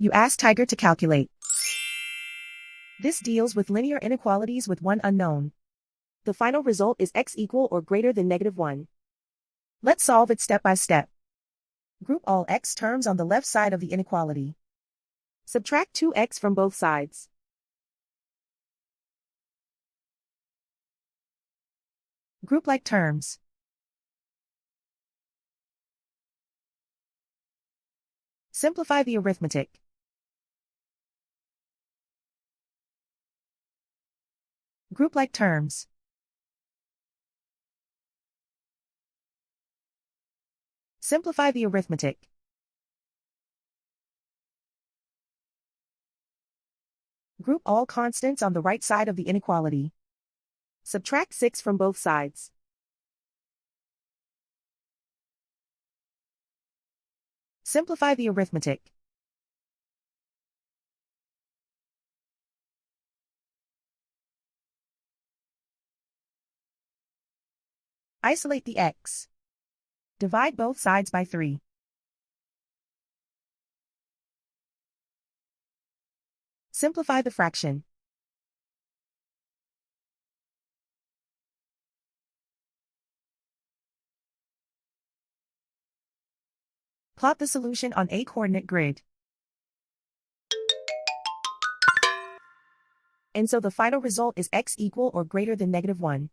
You ask Tiger to calculate. This deals with linear inequalities with one unknown. The final result is x equal or greater than -1. Let's solve it step by step. Group all x terms on the left side of the inequality. Subtract 2x from both sides. Group like terms. Simplify the arithmetic. Group like terms. Simplify the arithmetic. Group all constants on the right side of the inequality. Subtract 6 from both sides. Simplify the arithmetic. Isolate the x. Divide both sides by 3. Simplify the fraction. Plot the solution on a coordinate grid. And so the final result is x equal or greater than -1.